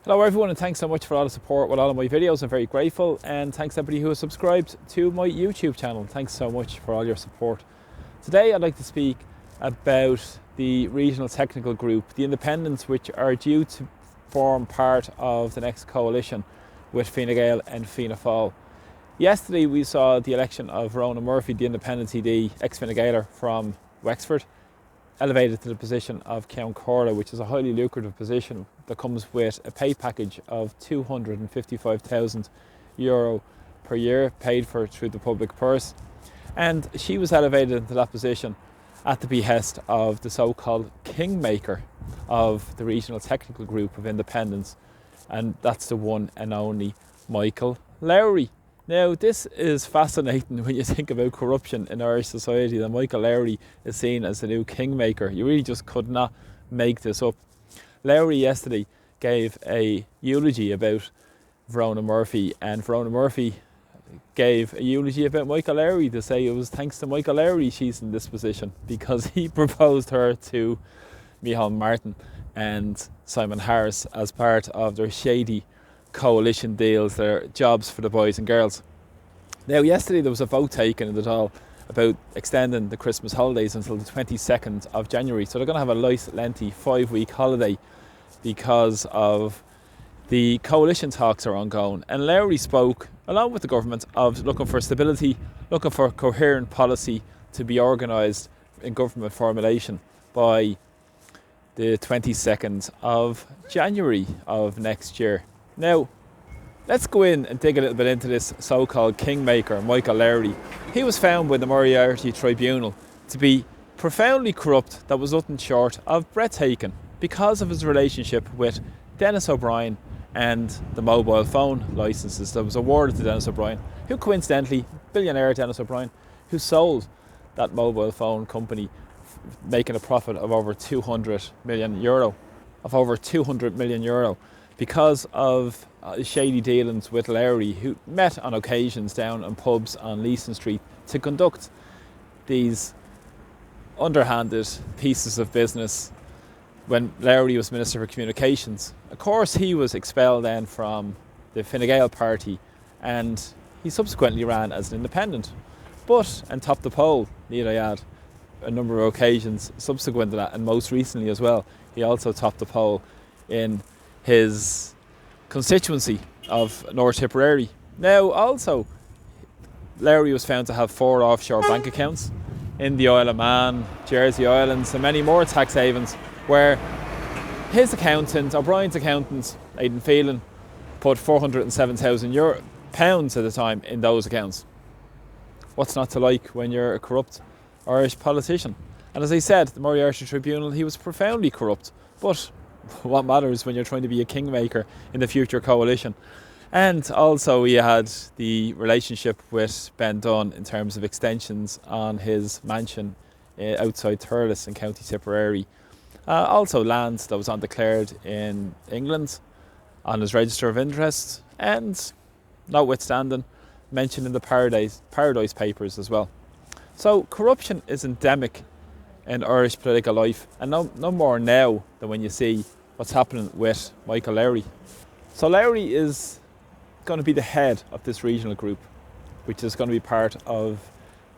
Hello everyone, and thanks so much for all the support with all of my videos. I'm very grateful, and thanks to everybody who has subscribed to my YouTube channel. Thanks so much for all your support. Today I'd like to speak about the regional technical group, the independents, which are due to form part of the next coalition with Fine Gael and Fianna Fáil. Yesterday we saw the election of Ronan Murphy, the independent TD, ex-Fine Gaeler from Wexford, elevated to the position of Ceann Comhairle, which is a highly lucrative position that comes with a pay package of €255,000 per year, paid for through the public purse. And she was elevated into that position at the behest of the so-called Kingmaker of the regional technical group of independents, and that's the one and only Michael Lowry. Now, this is fascinating when you think about corruption in Irish society, that Michael Lowry is seen as the new kingmaker. You really just could not make this up. Lowry yesterday gave a eulogy about Ronan Murphy, and Ronan Murphy gave a eulogy about Michael Lowry to say it was thanks to Michael Lowry she's in this position, because he proposed her to Micheál Martin and Simon Harris as part of their shady coalition deals, their jobs for the boys and girls. Now, yesterday there was a vote taken in the Dáil about extending the Christmas holidays until the 22nd of January. So they're going to have a nice lengthy 5-week holiday because of the coalition talks are ongoing. And Lowry spoke, along with the government, of looking for stability, looking for coherent policy to be organised in government formulation by the 22nd of January of next year. Now, let's go in and dig a little bit into this so-called kingmaker, Michael Lowry. He was found by the Moriarty Tribunal to be profoundly corrupt, that was nothing short of breathtaking, because of his relationship with Dennis O'Brien and the mobile phone licences that was awarded to Dennis O'Brien, who coincidentally, billionaire Dennis O'Brien, who sold that mobile phone company, making a profit of over €200 million, because of shady dealings with Lowry, who met on occasions down in pubs on Leeson Street to conduct these underhanded pieces of business when Lowry was Minister for Communications. Of course, he was expelled then from the Fine Gael party, and he subsequently ran as an independent, and topped the poll, need I add, a number of occasions subsequent to that, and most recently as well, he also topped the poll in his constituency of North Tipperary. Now, also, Lowry was found to have 4 offshore bank accounts in the Isle of Man, Jersey Islands, and many more tax havens, where his accountant, O'Brien's accountant, Aidan Phelan, put £407,000 at the time in those accounts. What's not to like when you're a corrupt Irish politician? And as I said, the Moriarty Tribunal, he was profoundly corrupt, but what matters when you're trying to be a kingmaker in the future coalition? And also he had the relationship with Ben Dunn in terms of extensions on his mansion outside Thurles in County Tipperary. Also land that was undeclared in England on his register of interest, and notwithstanding, mentioned in the Paradise Papers as well. So corruption is endemic in Irish political life, and no more now than when you see what's happening with Michael Lowry. So Lowry is going to be the head of this regional group, which is going to be part of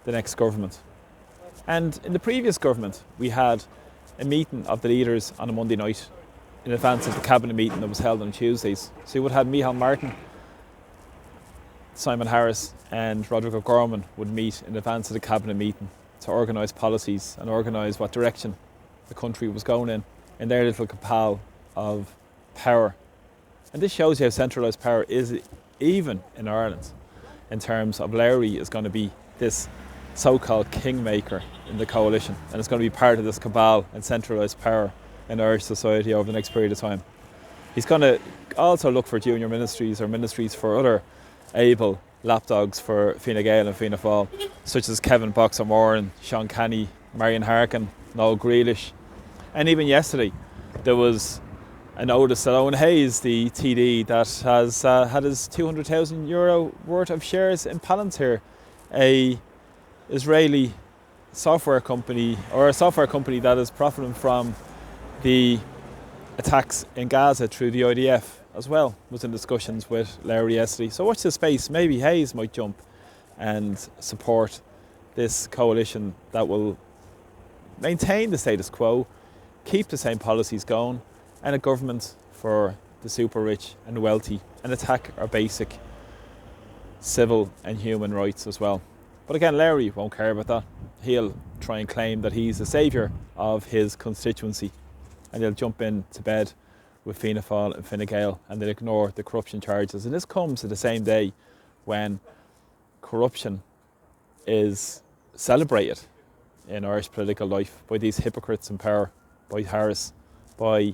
the next government. And in the previous government, we had a meeting of the leaders on a Monday night in advance of the cabinet meeting that was held on Tuesdays. So you would have Micheál Martin, Simon Harris and Roderick O'Gorman would meet in advance of the cabinet meeting to organise policies and organise what direction the country was going in their little cabal of power. And this shows you how centralised power is even in Ireland, in terms of Lowry is going to be this so-called kingmaker in the coalition, and it's going to be part of this cabal and centralised power in Irish society over the next period of time. He's going to also look for junior ministries or ministries for other able lapdogs for Fine Gael and Fianna Fáil, such as Kevin Box O'Moran, Sean Canny, Marion Harkin, Noel Grealish. And even yesterday there was a notice that Owen Hayes, the TD that has had his €200,000 worth of shares in Palantir, a Israeli software company, or a software company that is profiting from the attacks in Gaza through the IDF. as well was in discussions with Lowry yesterday. So watch this space. Maybe Hayes might jump and support this coalition that will maintain the status quo, keep the same policies going, and a government for the super rich and wealthy, and attack our basic civil and human rights as well. But again, Lowry won't care about that. He'll try and claim that he's the saviour of his constituency, and he'll jump into bed with Fianna Fáil and Fine Gael, and they'll ignore the corruption charges. And this comes at the same day when corruption is celebrated in Irish political life by these hypocrites in power, by Harris, by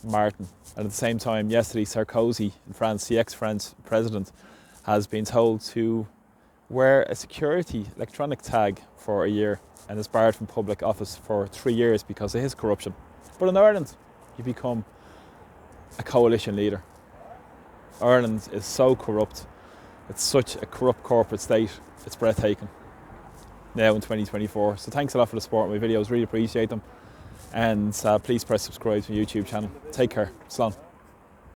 Martin. And at the same time, yesterday Sarkozy in France, the ex-France president, has been told to wear a security electronic tag for a year and is barred from public office for 3 years because of his corruption. But in Ireland, you become a coalition leader. Ireland is so corrupt. It's such a corrupt corporate state. It's breathtaking now in 2024. So thanks a lot for the support of my videos. Really appreciate them. And please press subscribe to my YouTube channel. Take care. Slán.